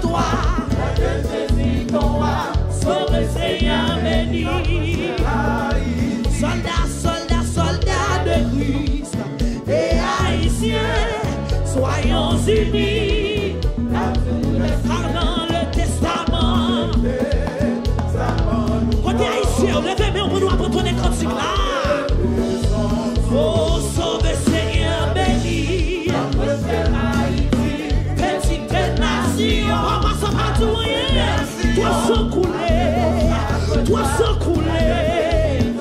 pour toi. Sauve Seigneur béni. Soldats, soldats, soldats de Christ et haïtiens, soyons unis. Car dans le testament, côté haïtien, levez-moi pour nous abandonner comme ça là. Oh, sauve Seigneur béni. Petite nation, on va s'en partout rien. Toi sans couler, toi sans couler.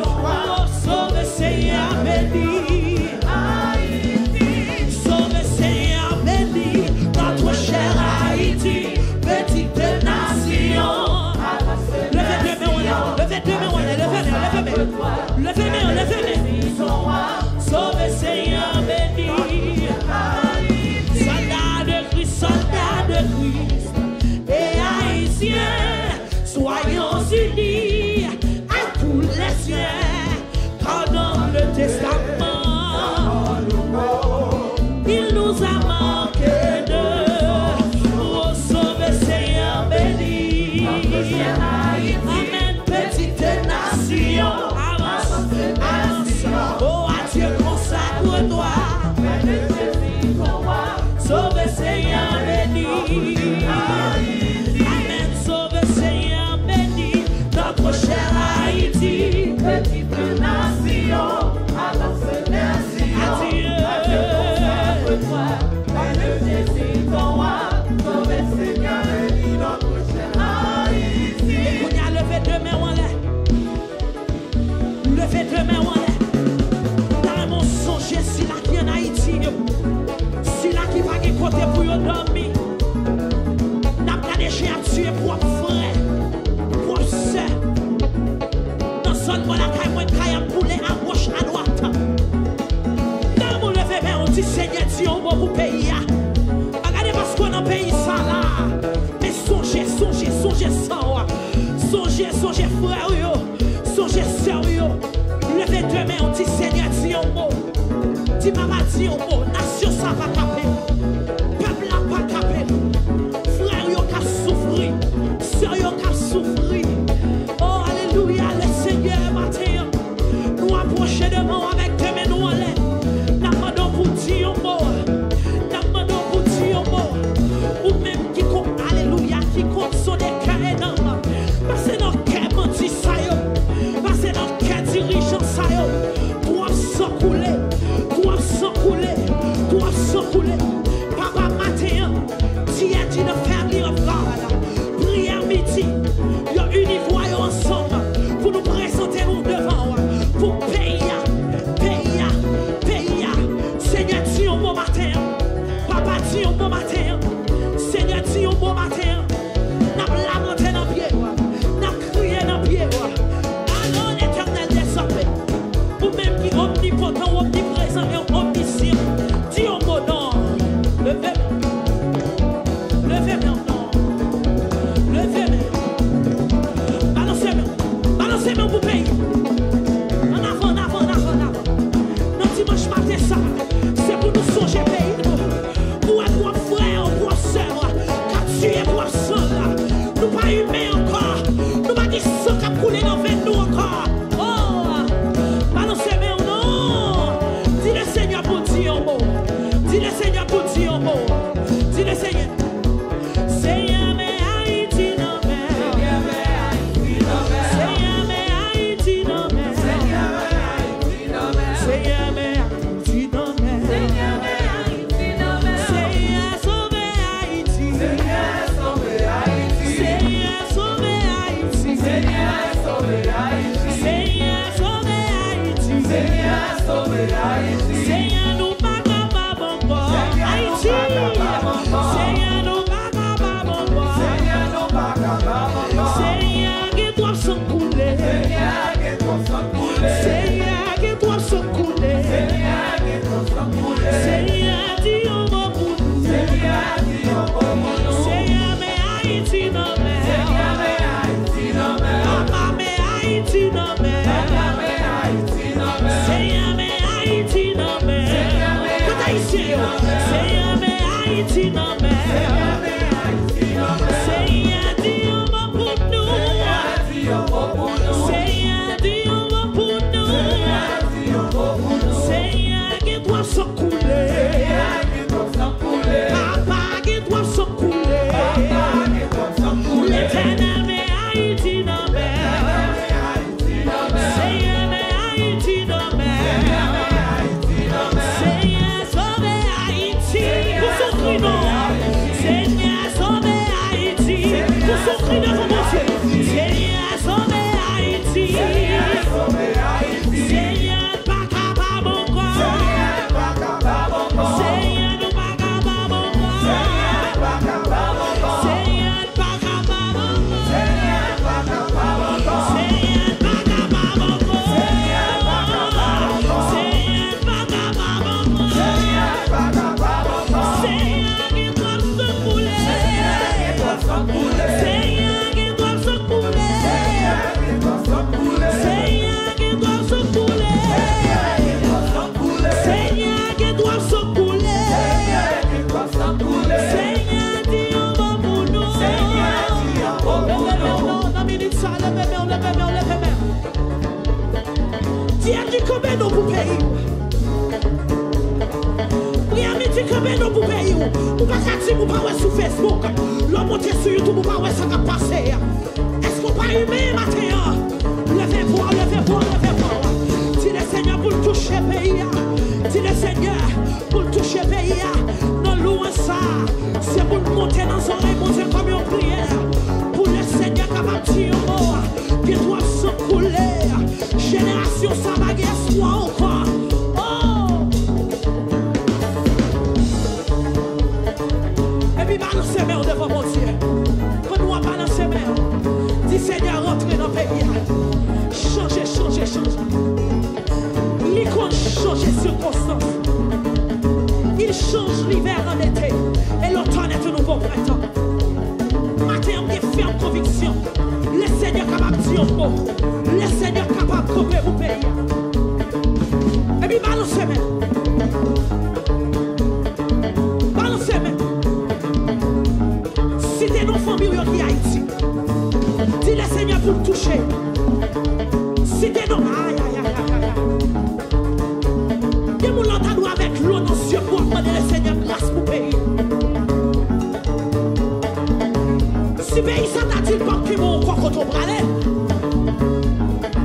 Oh, sauve Seigneur béni. Sauve Seigneur béni. Notre cher Haïti, petite nation. Levez-moi. Sauve Seigneur béni. Soldats de Christ et haïtiens, soyons unis à tous les siens, car dans le testament, il nous a manqué de. Oh, sauve Seigneur béni. Amen, petite nation. Avance. Oh, à Dieu consacre-toi. Sauve Seigneur béni. Amen, sauve Seigneur béni. Notre cher Haïti, petite nation. Avance, merci. Adieu. Consacre-toi. Sauve Seigneur béni. Notre cher Haïti. On y a levé deux mains en l'air. Levé deux mains en l'air. Dans mon songe, si la qui en Haïti. Si la qui va côté pour dormir, n'a pas de chien à tuer pour frère, pour sœur. Dans son bon la caille, moi caille à poulet à gauche, à droite. Dans mon levé, mais on dit Seigneur, Dieu, on va pour pays. Regardez parce qu'on a pays ça là. Mais songez ça. Songez frère, songez sœur. Levez deux mains, on dit Seigneur, Dieu, on va. Dis maman, Dieu, on va. Nation, ça va taper. Frère yo ka souffri, sœur yo ka souffri. Oh alléluia, le Seigneur matin nous approcher devant avec tes mains nous en l'air. N'a demandons pour dire un mot, ou même qui compte alléluia, qui compte son cœur énorme. Parce que notre cœur menti ça yo, parce que notre cœur dirigeant ça yo. Doivent s'encouler. Papa matin. The family of God. Prière midi. Yo univoi ensemble pour nous présenter nous devant. Pour payer. Seigneur, dis un bon matin. Papa, dis un bon matin. Seigneur, dis un bon matin. N'a pas lamenté dans pied. N'a crié dans pied. Allons l'éternel désormais. Ou même qui omnipotent, omniprésent et omniscient. Dis un bon nom. Levez-moi. Balancez-moi pour payer. En avant. Non, dimanche matin, ça, c'est pour nous songer pays. Pour être frère, pour sœur, car tu es pour sang. Nous pas humains encore. Nous pas dit sang qui a coulé dans nous encore. Oh, balancez-moi, non. Dis le Seigneur pour dire un mot. Dis le Seigneur pour dire un mot. Dis le Seigneur. Seigneur, nous pas capables encore. Haïti. Seigneur, nous pas capables encore. Seigneur, que toi s'en couler. Seigneur, que toi s'en couler. Seigneur, dis un mot pour nous. Seigneur, mais Haïti non mais. Papa, mais Haïti non mais. Seigneur, mais Haïti non mais. Seigneur, mais Haïti non mais. Éternel, mais Haïti dans mer. Seigneur, mais Haïti dans mer. Seigneur, sauve Haïti. Pour son cri, non. Seigneur, sauve Haïti. Pour son cri, devant mon Dieu. Seigneur, sauve Haïti. Seigneur, pas capable encore. Seigneur, nous pas capable encore. Seigneur, pas capable encore. Seigneur, pas capable encore. Seigneur, pas capable encore. Seigneur, pas capable encore. Seigneur, pas capable encore. Seigneur, pas capable encore. Seigneur, pas capable encore. Seigneur, qui doit se couler. Seigneur, qui doit se couler. Seigneur, qui doit se couler. Seigneur, qui doit se couler. Seigneur, qui doit se couler. Seigneur, dis un bon pour nous. Dieu dit que nous pour pays. Oui, ami dit que nous pour pays. Ou pas qu'à pour pas sur Facebook. L'homme monte sur YouTube pour pas ça qui passe. Est-ce qu'on pas humain matin? Levez-vous, levez-vous, levez-vous. Dis le Seigneur pour toucher le pays. Dis le Seigneur pour toucher le pays. Non, louer ça. C'est pour monter dans son oreille, monter comme une prière. Pour le Seigneur capable de dire un mot. Qui doit se couler. Génération, ça va guère espoir encore. Oh! Et puis balancez main devant mon Dieu. Quand nous balancez main, dis Seigneur, rentrez dans le pays. Changez, changez, changez. L'icône change les circonstances. Il change l'hiver en été. Et l'automne est un nouveau printemps. Matin, on est ferme conviction. Le Seigneur capable de dire un mot. Le Seigneur capable de couper vos pays. Et puis balancez main. Balancez main. Si t'es nos familles qui est Haïti, dis le Seigneur pour le toucher. Si t'es nos... Aïe, aïe, aïe, aïe, aïe. Et mon l'entendons avec l'eau dans les yeux pour demander le Seigneur grâce pour le pays. Si le pays s'en a-t-il pas qui m'ont encore contre au bras,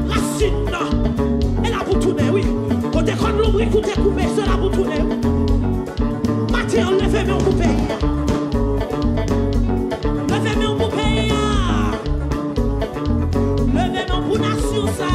racine, non. Elle a pour tourner, oui. Quand t'es comme l'ombre, écoute, coupé, c'est là pour tourner. Matin, levez-moi pour pays. Levez-moi pour pays. Levez-moi pour nation, ça.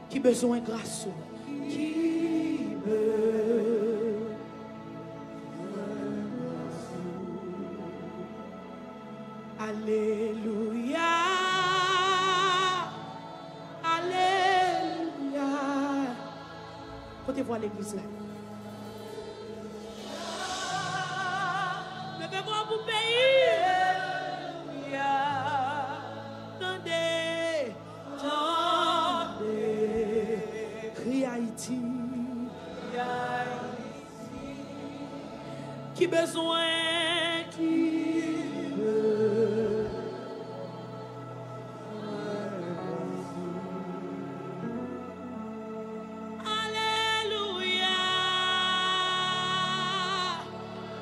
Qui besoin de grâce. Qui besoin. Alléluia. Alléluia. Côté voir l'église là. Levez-moi pour pays. Alléluia. Tendez. Crie Haïti. Qui besoin, qui veut. Alléluia.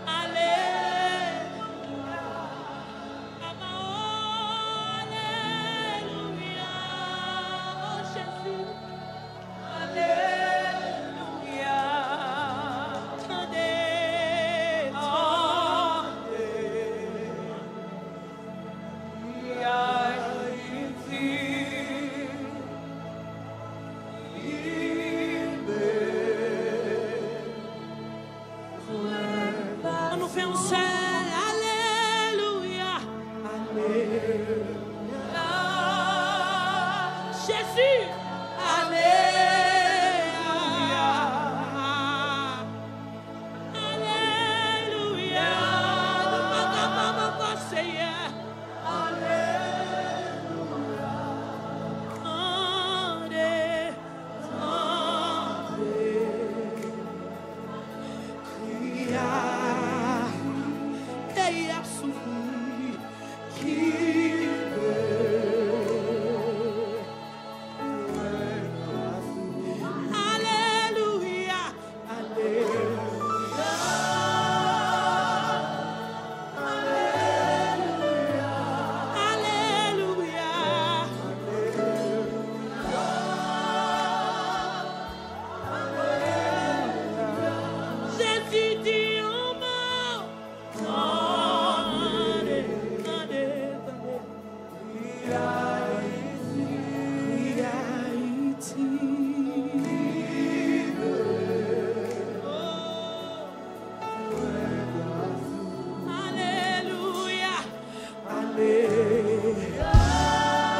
Alléluia. On nous fait un seul. Alléluia. Alléluia. Jésus. Alléluia. Alléluia.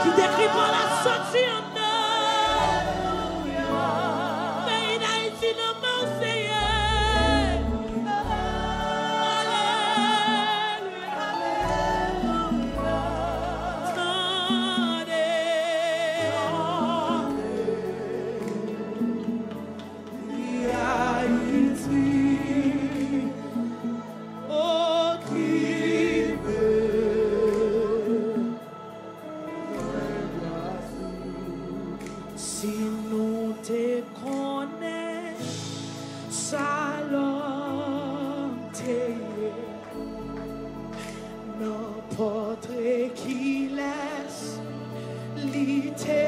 Qui décrit par la sortie en mais il a été nommé au Seigneur. Si nous te connaissons, salon n'importe qui laisse l'ité,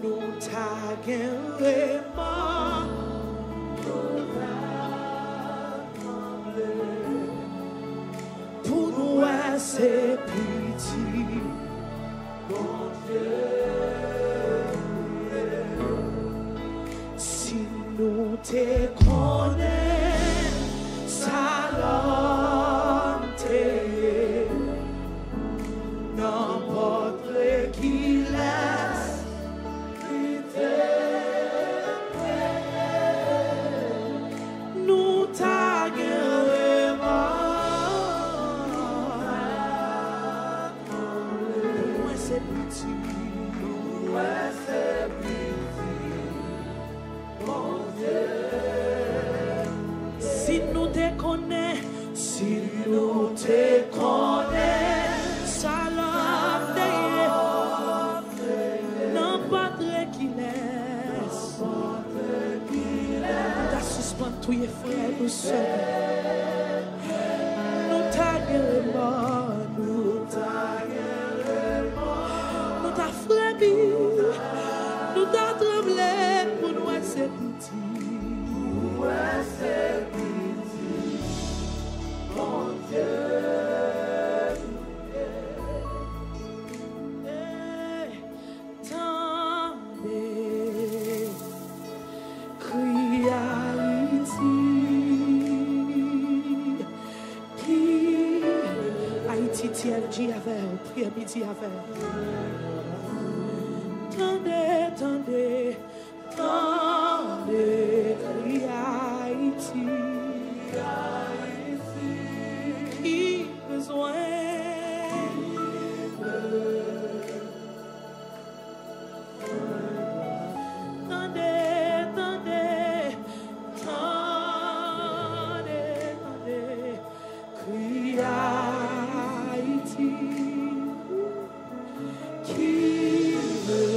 nous t'aguerrons, pour nous c'est petit. Mon Dieu, si nous te connaissons, salon n'importe qui laisse nous t'aguerrons. Si nous te connaissons, si nous te connaissons, salam n'importe qui laisse, ta suspend tous les frères nous seuls, nous t'aguerrons, nous t'a frappé, nous t'a tremblé pour nous c'est petit. Mon Dieu, tendez, crie Haïti, qui Haïti TLG avec, prière midi avec. Tendez, tendez, tendez, crie Haïti. Qui besoin tendez, tendez, tendez, tendez, crie Haïti. Qui veut,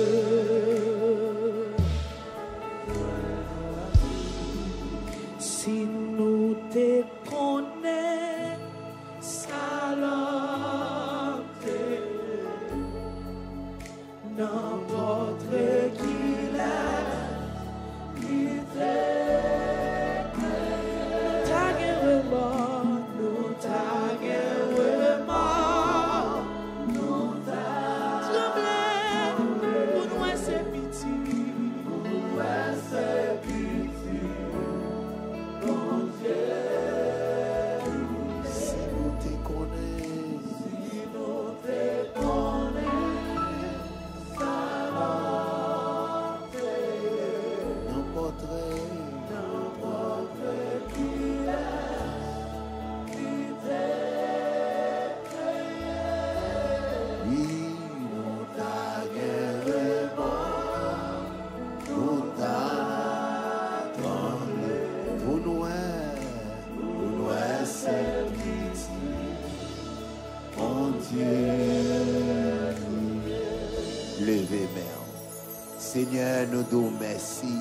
si nous te connaissons, salon n'importe qui nous t'aguerrons, nous t'aguerrons. Levez, mère. Seigneur, nous nous merci